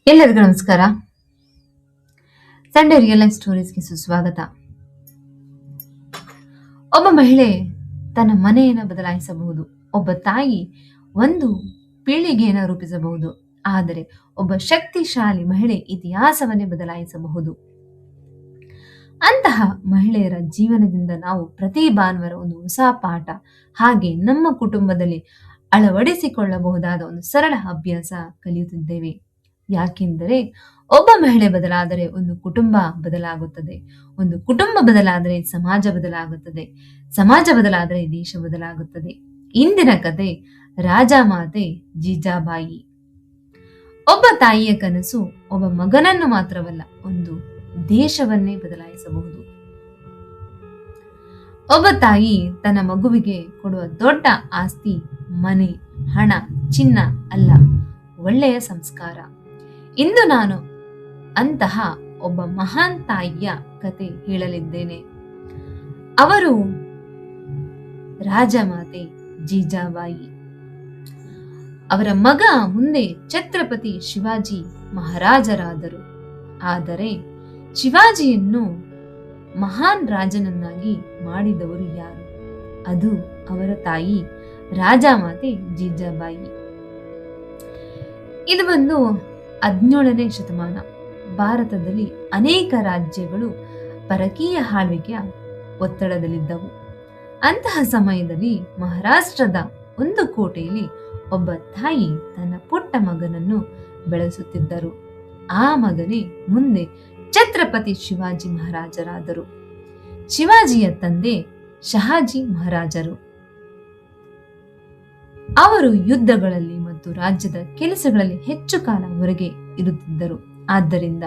ಎಲ್ಲರಿಗೂ ನಮಸ್ಕಾರ. Sunday real life ಸ್ಟೋರೀಸ್ಗೆ ಸುಸ್ವಾಗತ. ಒಬ್ಬ ಮಹಿಳೆ ತನ್ನ ಮನೆಯನ್ನು ಬದಲಾಯಿಸಬಹುದು. ಒಬ್ಬ ತಾಯಿ ಒಂದು ಪೀಳಿಗೆಯನ್ನು ರೂಪಿಸಬಹುದು. ಆದರೆ ಒಬ್ಬ ಶಕ್ತಿಶಾಲಿ ಮಹಿಳೆ ಇತಿಹಾಸವನ್ನೇ ಬದಲಾಯಿಸಬಹುದು. ಅಂತಹ ಮಹಿಳೆಯರ ಜೀವನದಿಂದ ನಾವು ಪ್ರತಿ ಭಾನುವಾರ ಒಂದು ಹೊಸ ಪಾಠ, ಹಾಗೆ ನಮ್ಮ ಕುಟುಂಬದಲ್ಲಿ ಅಳವಡಿಸಿಕೊಳ್ಳಬಹುದಾದ ಒಂದು ಸರಳ ಅಭ್ಯಾಸ ಕಲಿಯುತ್ತಿದ್ದೇವೆ. ಯಾಕೆಂದರೆ ಒಬ್ಬ ಮಹಿಳೆ ಬದಲಾದರೆ ಒಂದು ಕುಟುಂಬ ಬದಲಾಗುತ್ತದೆ, ಒಂದು ಕುಟುಂಬ ಬದಲಾದರೆ ಸಮಾಜ ಬದಲಾಗುತ್ತದೆ, ಸಮಾಜ ಬದಲಾದರೆ ದೇಶ ಬದಲಾಗುತ್ತದೆ. ಇಂದಿನ ಕತೆ ರಾಜಮಾತೆ ಜೀಜಾಬಾಯಿ. ಒಬ್ಬ ತಾಯಿಯ ಕನಸು ಒಬ್ಬ ಮಗನನ್ನು ಮಾತ್ರವಲ್ಲ, ಒಂದು ದೇಶವನ್ನೇ ಬದಲಾಯಿಸಬಹುದು. ಒಬ್ಬ ತಾಯಿ ತನ್ನ ಮಗುವಿಗೆ ಕೊಡುವ ದೊಡ್ಡ ಆಸ್ತಿ ಮನೆ, ಹಣ, ಚಿನ್ನ ಅಲ್ಲ, ಒಳ್ಳೆಯ ಸಂಸ್ಕಾರ. ಇಂದು ನಾನು ಅಂತಹ ಒಬ್ಬ ಮಹಾನ್ ತಾಯಿಯ ಕತೆ ಹೇಳಲಿದ್ದೇನೆ. ಅವರು ರಾಜಮಾತೆ ಜೀಜಾಬಾಯಿ. ಅವರ ಮಗ ಮುಂದೆ ಛತ್ರಪತಿ ಶಿವಾಜಿ ಮಹಾರಾಜರಾದರು. ಆದರೆ ಶಿವಾಜಿಯನ್ನು ಮಹಾನ್ ರಾಜನನ್ನಾಗಿ ಮಾಡಿದವರು ಯಾರು? ಅದು ಅವರ ತಾಯಿ ರಾಜಮಾತೆ ಜೀಜಾಬಾಯಿ. ಇದು ಬಂದು 17ನೇ ಶತಮಾನ. ಭಾರತದಲ್ಲಿ ಅನೇಕ ರಾಜ್ಯಗಳು ಪರಕೀಯ ಆಳ್ವಿಕೆಯ ಒತ್ತಡದಲ್ಲಿದ್ದವು. ಅಂತಹ ಸಮಯದಲ್ಲಿ ಮಹಾರಾಷ್ಟ್ರದ ಒಂದು ಕೋಟೆಯಲ್ಲಿ ಒಬ್ಬ ತಾಯಿ ತನ್ನ ಪುಟ್ಟ ಮಗನನ್ನು ಬೆಳೆಸುತ್ತಿದ್ದರು. ಆ ಮಗನೇ ಮುಂದೆ ಛತ್ರಪತಿ ಶಿವಾಜಿ ಮಹಾರಾಜರಾದರು. ಶಿವಾಜಿಯ ತಂದೆ ಶಹಾಜಿ ಮಹಾರಾಜರು. ಅವರು ಯುದ್ಧಗಳಲ್ಲಿ ಮತ್ತು ರಾಜ್ಯದ ಕೆಲಸಗಳಲ್ಲಿ ಹೆಚ್ಚು ಕಾಲ ಹೊರಗೆ ಇರುತ್ತಿದ್ದರು. ಆದ್ದರಿಂದ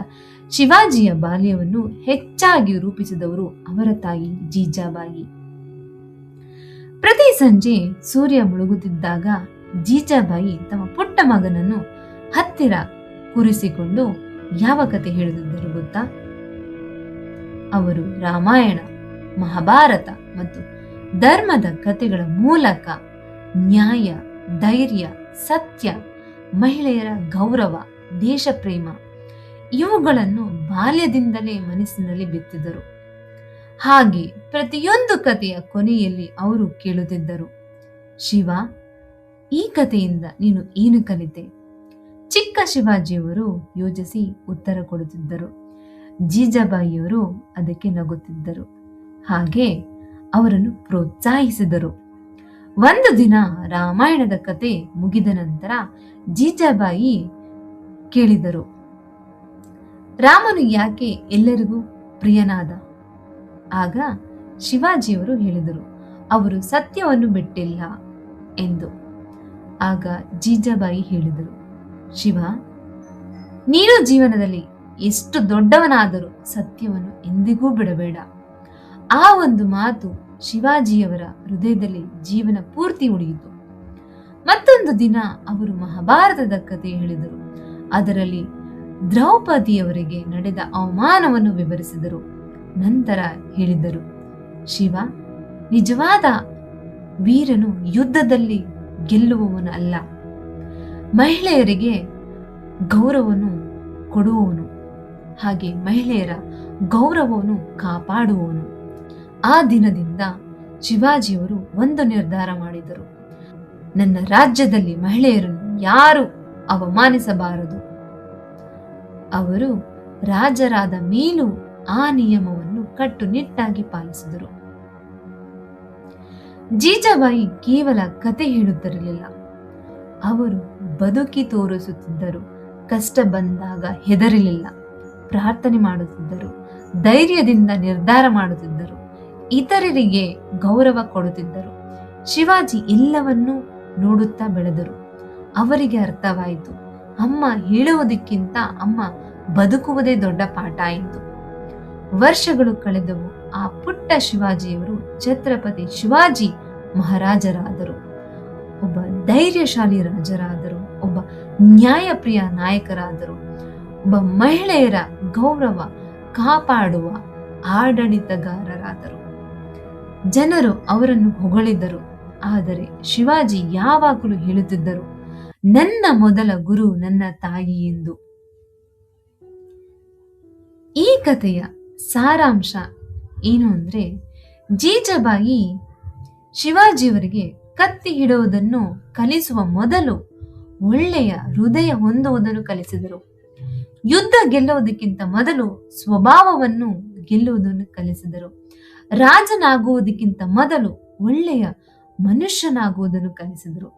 ಶಿವಾಜಿಯ ಬಾಲ್ಯವನ್ನು ಹೆಚ್ಚಾಗಿ ರೂಪಿಸಿದವರು ಅವರ ತಾಯಿ ಜೀಜಾಬಾಯಿ. ಪ್ರತಿ ಸಂಜೆ ಸೂರ್ಯ ಮುಳುಗುತ್ತಿದ್ದಾಗ ಜೀಜಾಬಾಯಿ ತಮ್ಮ ಪುಟ್ಟ ಮಗನನ್ನು ಹತ್ತಿರ ಕೂರಿಸಿಕೊಂಡು ಯಾವ ಕತೆ ಹೇಳುತ್ತಿದ್ದರು ಗೊತ್ತಾ? ಅವರು ರಾಮಾಯಣ, ಮಹಾಭಾರತ ಮತ್ತು ಧರ್ಮದ ಕಥೆಗಳ ಮೂಲಕ ನ್ಯಾಯ, ಧೈರ್ಯ, ಸತ್ಯ, ಮಹಿಳೆಯರ ಗೌರವ, ದೇಶ ಪ್ರೇಮ ಇವುಗಳನ್ನು ಬಾಲ್ಯದಿಂದಲೇ ಮನಸ್ಸಿನಲ್ಲಿ ಬಿತ್ತಿದರು. ಹಾಗೆ ಪ್ರತಿಯೊಂದು ಕಥೆಯ ಕೊನೆಯಲ್ಲಿ ಅವರು ಕೇಳುತ್ತಿದ್ದರು, ಶಿವ, ಈ ಕಥೆಯಿಂದ ನೀನು ಏನು ಕಲಿತೆ? ಚಿಕ್ಕ ಶಿವಾಜಿಯವರು ಯೋಚಿಸಿ ಉತ್ತರ ಕೊಡುತ್ತಿದ್ದರು. ಜೀಜಾಬಾಯಿಯವರು ಅದಕ್ಕೆ ನಗುತ್ತಿದ್ದರು. ಹಾಗೆ ಅವರನ್ನು ಪ್ರೋತ್ಸಾಹಿಸಿದರು. ಒಂದು ದಿನ ರಾಮಾಯಣದ ಕತೆ ಮುಗಿದ ನಂತರ ಜೀಜಾಬಾಯಿ ಕೇಳಿದರು, ರಾಮನು ಯಾಕೆ ಎಲ್ಲರಿಗೂ ಪ್ರಿಯನಾದ? ಆಗ ಶಿವಾಜಿಯವರು ಹೇಳಿದರು, ಅವರು ಸತ್ಯವನ್ನು ಬಿಟ್ಟಿಲ್ಲ ಎಂದು. ಆಗ ಜೀಜಾಬಾಯಿ ಹೇಳಿದರು, ಶಿವ, ನೀನು ಜೀವನದಲ್ಲಿ ಎಷ್ಟು ದೊಡ್ಡವನಾದರೂ ಸತ್ಯವನ್ನು ಎಂದಿಗೂ ಬಿಡಬೇಡ. ಆ ಒಂದು ಮಾತು ಶಿವಾಜಿಯವರ ಹೃದಯದಲ್ಲಿ ಜೀವನ ಪೂರ್ತಿ ಉಳಿಯಿತು. ಮತ್ತೊಂದು ದಿನ ಅವರು ಮಹಾಭಾರತದ ಕಥೆ ಹೇಳಿದರು. ಅದರಲ್ಲಿ ದ್ರೌಪದಿಯವರಿಗೆ ನಡೆದ ಅವಮಾನವನ್ನು ವಿವರಿಸಿದರು. ನಂತರ ಹೇಳಿದರು, ಶಿವ, ನಿಜವಾದ ವೀರನು ಯುದ್ಧದಲ್ಲಿ ಗೆಲ್ಲುವವನು ಅಲ್ಲ, ಮಹಿಳೆಯರಿಗೆ ಗೌರವವನ್ನು ಕೊಡುವವನು, ಹಾಗೆ ಮಹಿಳೆಯರ ಗೌರವವನ್ನು ಕಾಪಾಡುವವನು. ಆ ದಿನದಿಂದ ಶಿವಾಜಿಯವರು ಒಂದು ನಿರ್ಧಾರ ಮಾಡಿದರು, ನನ್ನ ರಾಜ್ಯದಲ್ಲಿ ಮಹಿಳೆಯರನ್ನು ಯಾರು ಅವಮಾನಿಸಬಾರದು. ಅವರು ರಾಜರಾದ ಮೇಲೂ ಆ ನಿಯಮವನ್ನು ಕಟ್ಟುನಿಟ್ಟಾಗಿ ಪಾಲಿಸಿದರು. ಜೀಜಾಬಾಯಿ ಕೇವಲ ಕತೆ ಹೇಳುತ್ತಿರಲಿಲ್ಲ, ಅವರು ಬದುಕಿ ತೋರಿಸುತ್ತಿದ್ದರು. ಕಷ್ಟ ಬಂದಾಗ ಹೆದರಲಿಲ್ಲ, ಪ್ರಾರ್ಥನೆ ಮಾಡುತ್ತಿದ್ದರು, ಧೈರ್ಯದಿಂದ ನಿರ್ಧಾರ ಮಾಡುತ್ತಿದ್ದರು, ಇತರರಿಗೆ ಗೌರವ ಕೊಡುತ್ತಿದ್ದರು. ಶಿವಾಜಿ ಎಲ್ಲವನ್ನೂ ನೋಡುತ್ತಾ ಬೆಳೆದರು. ಅವರಿಗೆ ಅರ್ಥವಾಯಿತು, ಅಮ್ಮ ಹೇಳುವುದಕ್ಕಿಂತ ಅಮ್ಮ ಬದುಕುವುದೇ ದೊಡ್ಡ ಪಾಠ ಎಂದು. ವರ್ಷಗಳು ಕಳೆದವು. ಆ ಪುಟ್ಟ ಶಿವಾಜಿಯವರು ಛತ್ರಪತಿ ಶಿವಾಜಿ ಮಹಾರಾಜರಾದರು. ಒಬ್ಬ ಧೈರ್ಯಶಾಲಿ ರಾಜರಾದರು, ಒಬ್ಬ ನ್ಯಾಯಪ್ರಿಯ ನಾಯಕರಾದರು, ಒಬ್ಬ ಮಹಿಳೆಯರ ಗೌರವ ಕಾಪಾಡುವ ಆಡಳಿತಗಾರರಾದರು. ಜನರು ಅವರನ್ನು ಹೊಗಳಿದರು. ಆದರೆ ಶಿವಾಜಿ ಯಾವಾಗಲೂ ಹೇಳುತ್ತಿದ್ದರು, ನನ್ನ ಮೊದಲ ಗುರು ನನ್ನ ತಾಯಿ ಎಂದು. ಈ ಕಥೆಯ ಸಾರಾಂಶ ಏನು ಅಂದ್ರೆ, ಜೀಜಾಬಾಯಿ ಶಿವಾಜಿಯವರಿಗೆ ಕತ್ತಿ ಹಿಡುವುದನ್ನು ಕಲಿಸುವ ಮೊದಲು ಒಳ್ಳೆಯ ಹೃದಯ ಹೊಂದುವುದನ್ನು ಕಲಿಸಿದರು. ಯುದ್ಧ ಗೆಲ್ಲುವುದಕ್ಕಿಂತ ಮೊದಲು ಸ್ವಭಾವವನ್ನು ಗೆಲ್ಲುವುದನ್ನು ಕಲಿಸಿದರು. ರಾಜನಾಗುವುದಕ್ಕಿಂತ ಮೊದಲು ಒಳ್ಳೆಯ ಮನುಷ್ಯನಾಗುವುದನ್ನು ಕಲಿಸಿದರು.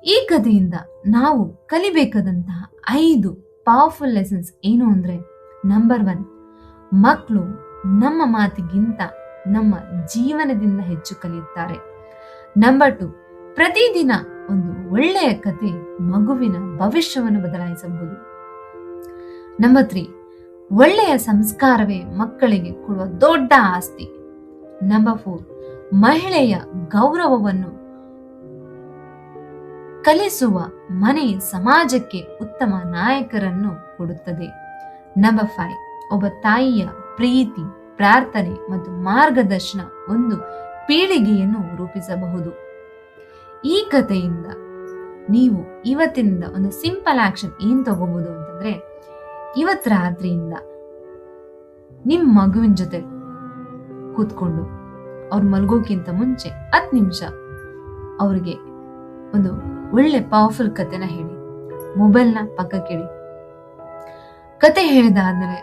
ಈ ಕಥೆಯಿಂದ ನಾವು ಕಲಿಬೇಕಾದಂತಹ 5 ಪವರ್ಫುಲ್ ಲೆಸನ್ಸ್ ಏನು ಅಂದ್ರೆ, ನಂಬರ್ 1, ಮಕ್ಕಳು ನಮ್ಮ ಮಾತಿಗಿಂತ ನಮ್ಮ ಜೀವನದಿಂದ ಹೆಚ್ಚು ಕಲಿಯುತ್ತಾರೆ. ನಂಬರ್ 2, ಪ್ರತಿದಿನ ಒಂದು ಒಳ್ಳೆಯ ಕತೆ ಮಗುವಿನ ಭವಿಷ್ಯವನ್ನು ಬದಲಾಯಿಸಬಹುದು. ನಂಬರ್ 3, ಒಳ್ಳೆಯ ಸಂಸ್ಕಾರವೇ ಮಕ್ಕಳಿಗೆ ಕೊಡುವ ದೊಡ್ಡ ಆಸ್ತಿ. ನಂಬರ್ 4, ಮಹಿಳೆಯ ಗೌರವವನ್ನು ಕಲಿಸುವ ಮನೆ ಸಮಾಜಕ್ಕೆ ಉತ್ತಮ ನಾಯಕರನ್ನು ಕೊಡುತ್ತದೆ. ನಂಬರ್ 5, ಒಬ್ಬ ತಾಯಿಯ ಪ್ರೀತಿ, ಪ್ರಾರ್ಥನೆ ಮತ್ತು ಮಾರ್ಗದರ್ಶನ ಒಂದು ಪೀಳಿಗೆಯನ್ನು ರೂಪಿಸಬಹುದು. ಈ ಕಥೆಯಿಂದ ನೀವು ಇವತ್ತಿನಿಂದ ಒಂದು ಸಿಂಪಲ್ ಆಕ್ಷನ್ ಏನ್ ತಗೋಬಹುದು ಅಂತಂದ್ರೆ, ಇವತ್ತು ರಾತ್ರಿಯಿಂದ ನಿಮ್ ಮಗುವಿನ ಜೊತೆ ಕೂತ್ಕೊಂಡು ಅವ್ರು ಮಲ್ಗೋಕ್ಕಿಂತ ಮುಂಚೆ 10 ನಿಮಿಷ ಅವ್ರಿಗೆ ಒಂದು ಒಳ್ಳೆ ಪವರ್ಫುಲ್ ಕಥೆನ ಹೇಳಿ. ಮೊಬೈಲ್ನ ಪಕ್ಕಕ್ಕಿಡಿ. ಕತೆ ಹೇಳಿದಾದ್ಮೇಲೆ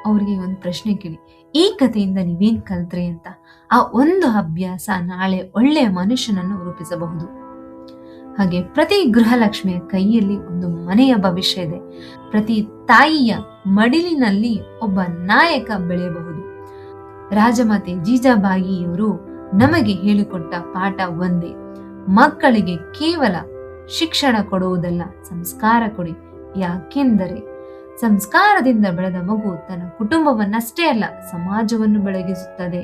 ಅವ್ರಿಗೆ ಒಂದು ಪ್ರಶ್ನೆ ಕೇಳಿ, ಈ ಕಥೆಯಿಂದ ನೀವೇನ್ ಕಲ್ತ್ರಿ ಅಂತ. ಆ ಒಂದು ಅಭ್ಯಾಸ ನಾಳೆ ಒಳ್ಳೆಯ ಮನುಷ್ಯನನ್ನು ರೂಪಿಸಬಹುದು. ಹಾಗೆ ಪ್ರತಿ ಗೃಹಲಕ್ಷ್ಮಿಯ ಕೈಯಲ್ಲಿ ಒಂದು ಮನೆಯ ಭವಿಷ್ಯ ಇದೆ. ಪ್ರತಿ ತಾಯಿಯ ಮಡಿಲಿನಲ್ಲಿ ಒಬ್ಬ ನಾಯಕ ಬೆಳೆಯಬಹುದು. ರಾಜಮಾತೆ ಜೀಜಾಬಾಯಿಯವರು ನಮಗೆ ಹೇಳಿಕೊಟ್ಟ ಪಾಠ ಒಂದೇ: ಮಕ್ಕಳಿಗೆ ಕೇವಲ ಶಿಕ್ಷಣ ಕೊಡುವುದಲ್ಲ, ಸಂಸ್ಕಾರ ಕೊಡಿ. ಯಾಕೆಂದರೆ ಸಂಸ್ಕಾರದಿಂದ ಬೆಳೆದ ಮಗು ತನ್ನ ಕುಟುಂಬವನ್ನಷ್ಟೇ ಅಲ್ಲ, ಸಮಾಜವನ್ನು ಬೆಳಗಿಸುತ್ತದೆ.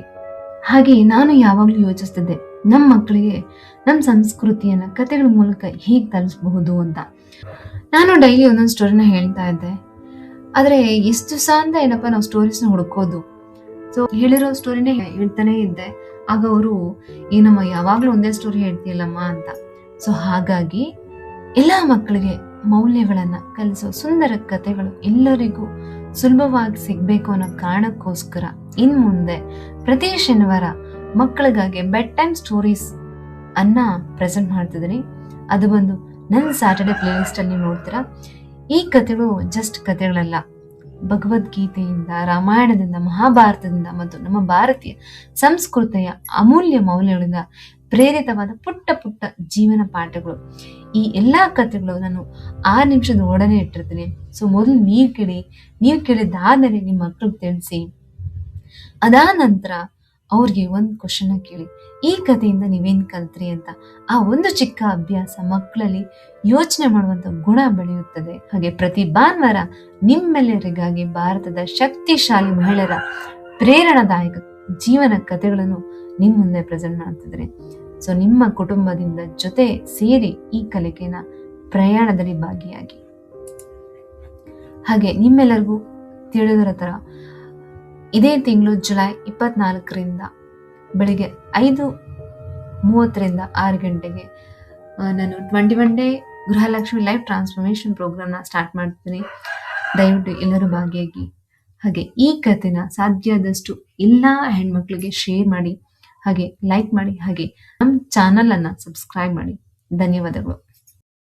ಹಾಗೆ ನಾನು ಯಾವಾಗ್ಲೂ ಯೋಚಿಸ್ತಿದ್ದೆ, ನಮ್ಮ ಮಕ್ಕಳಿಗೆ ನಮ್ಮ ಸಂಸ್ಕೃತಿಯನ್ನ ಕಥೆಗಳ ಮೂಲಕ ಹೇಗೆ ತಲಿಸಬಹುದು ಅಂತ. ನಾನು ಡೈಲಿ ಒಂದೊಂದು ಸ್ಟೋರಿನ ಹೇಳ್ತಾ ಇದ್ದೆ. ಆದ್ರೆ ಎಷ್ಟು ದಿವಸ ಅಂತ ಏನಪ್ಪ ನಾವು ಸ್ಟೋರೀಸ್ನ ಹುಡುಕೋದು. ಸೊ ಹೇಳಿರೋ ಸ್ಟೋರಿನೇ ಹೇಳ್ತಾನೆ ಇದ್ದೆ. ಆಗ ಅವರು, ಏನಮ್ಮ ಯಾವಾಗ್ಲೂ ಒಂದೇ ಸ್ಟೋರಿ ಹೇಳ್ತೀಯಲ್ಲಮ್ಮ ಅಂತ. ಸೊ ಹಾಗಾಗಿ ಎಲ್ಲಾ ಮಕ್ಕಳಿಗೆ ಮೌಲ್ಯಗಳನ್ನ ಕಲಿಸೋ ಸುಂದರ ಕಥೆಗಳು ಎಲ್ಲರಿಗೂ ಸುಲಭವಾಗಿ ಸಿಗ್ಬೇಕು ಅನ್ನೋ ಕಾರಣಕ್ಕೋಸ್ಕರ ಇನ್ ಮುಂದೆ ಪ್ರತಿ ಶನಿವಾರ ಮಕ್ಕಳಿಗಾಗಿ ಬೆಡ್ ಟೈಮ್ ಸ್ಟೋರೀಸ್ ಅನ್ನ ಪ್ರೆಸೆಂಟ್ ಮಾಡ್ತಿದ್ದೀನಿ. ಅದು ಬಂದು ನನ್ನ ಸ್ಯಾಟರ್ಡೆ ಪ್ಲೇ ಲಿಸ್ಟ್ ಅಲ್ಲಿ ನೋಡ್ತೀರಾ. ಈ ಕಥೆಗಳು ಜಸ್ಟ್ ಕಥೆಗಳಲ್ಲ, ಭಗವದ್ಗೀತೆಯಿಂದ, ರಾಮಾಯಣದಿಂದ, ಮಹಾಭಾರತದಿಂದ ಮತ್ತು ನಮ್ಮ ಭಾರತೀಯ ಸಂಸ್ಕೃತಿಯ ಅಮೂಲ್ಯ ಮೌಲ್ಯಗಳಿಂದ ಪ್ರೇರಿತವಾದ ಪುಟ್ಟ ಪುಟ್ಟ ಜೀವನ ಪಾಠಗಳು. ಈ ಎಲ್ಲಾ ಕಥೆಗಳು ನಾನು 6 ನಿಮಿಷದ ಒಡನೆ ಇಟ್ಟಿರ್ತೀನಿ. ಸೊ ಮೊದಲು ನೀವು ಕೇಳಿದ್ದಾದ್ಮೇಲೆ ನಿಮ್ಮ ಮಕ್ಕಳಿಗೆ ತಿಳಿಸಿ. ಅದಾದ ನಂತರ ಅವ್ರಿಗೆ ಒಂದು ಕ್ವಶನ್ ಕೇಳಿ, ಈ ಕಥೆಯಿಂದ ನೀವೇನ್ ಕಲ್ತ್ರಿ ಅಂತ. ಆ ಒಂದು ಚಿಕ್ಕ ಅಭ್ಯಾಸ ಮಕ್ಕಳಲ್ಲಿ ಯೋಚನೆ ಮಾಡುವಂತ ಗುಣ ಬೆಳೆಯುತ್ತದೆ. ಹಾಗೆ ಪ್ರತಿ ಭಾನುವಾರ ನಿಮ್ಮೆಲ್ಲರಿಗಾಗಿ ಭಾರತದ ಶಕ್ತಿಶಾಲಿ ಮಹಿಳೆಯರ ಪ್ರೇರಣಾದಾಯಕ ಜೀವನ ಕಥೆಗಳನ್ನು ನಿಮ್ ಮುಂದೆ ಪ್ರೆಸೆಂಟ್ ಮಾಡ್ತಿದ್ರೆ. ಸೊ ನಿಮ್ಮ ಕುಟುಂಬದಿಂದ ಜೊತೆ ಸೇರಿ ಈ ಕಲಿಕೆನ ಪ್ರಯಾಣದಲ್ಲಿ ಭಾಗಿಯಾಗಿ. ಹಾಗೆ ನಿಮ್ಮೆಲ್ಲರಿಗೂ ತಿಳಿದಿರೋ ತರ ಇದೇ ತಿಂಗಳು ಜುಲೈ 24ರಿಂದ ಬೆಳಿಗ್ಗೆ 5:30ರಿಂದ 6 ಗಂಟೆಗೆ ನಾನು 21 ಡೇ ಗೃಹಲಕ್ಷ್ಮಿ ಲೈಫ್ ಟ್ರಾನ್ಸ್ಫಾರ್ಮೇಶನ್ ಪ್ರೋಗ್ರಾಮ್ನ ಸ್ಟಾರ್ಟ್ ಮಾಡ್ತೀನಿ. ದಯವಿಟ್ಟು ಎಲ್ಲರೂ ಭಾಗಿಯಾಗಿ. ಹಾಗೆ ಈ ಕಥೆನ ಸಾಧ್ಯದಷ್ಟು ಎಲ್ಲಾ ಹೆಣ್ಮಕ್ಳಿಗೆ ಶೇರ್ ಮಾಡಿ, ಹಾಗೆ ಲೈಕ್ ಮಾಡಿ, ಹಾಗೆ ನಮ್ಮ ಚಾನಲ್ ಅನ್ನ ಸಬ್ಸ್ಕ್ರೈಬ್ ಮಾಡಿ. ಧನ್ಯವಾದಗಳು.